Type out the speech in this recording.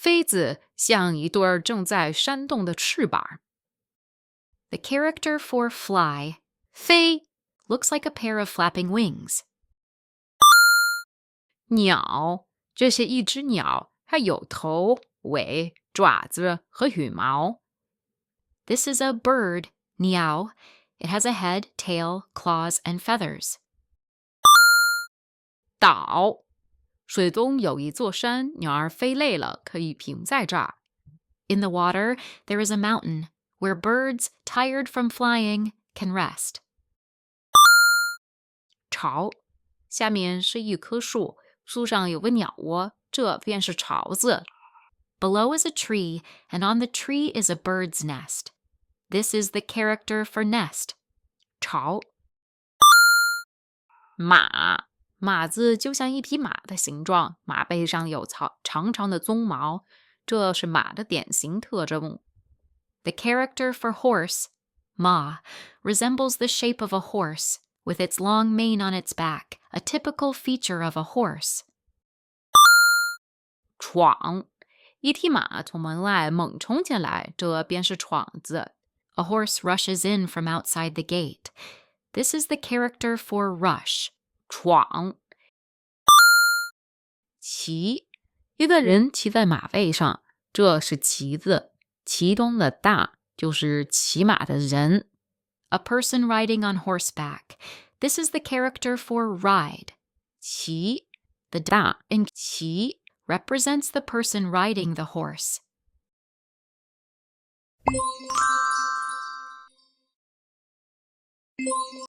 飞字像一对正在扇动的翅膀。The character for fly, 飞 looks like a pair of flapping wings. 鸟，这是一只鸟，它有头、尾、爪子和羽毛。This is a bird, niao. It has a head, tail, claws, and feathers. 岛，水中有一座山，鸟儿飞累了可以停在这儿。In the water, there is a mountain where birds, tired from flying, can rest. 巢，下面是一棵树，树上有个鸟窝，这便是巢子。Below is a tree, and on the tree is a bird's nest. This is the character for nest. 巢。马，马字就像一匹马的形状，马背上有长长的鬃毛，这是马的典型特征。The character for horse, ma, resembles the shape of a horse, with its long mane on its back, a typical feature of a horse. 闯，一匹马从门外猛冲进来，这便是闯子。A horse rushes in from outside the gate. This is the character for rush. 闯。骑，一个人骑在马背上，这是骑字。其中的大就是骑马的人。A person riding on horseback. This is the character for ride. 骑， the 大 in 骑 represents the person riding the horse.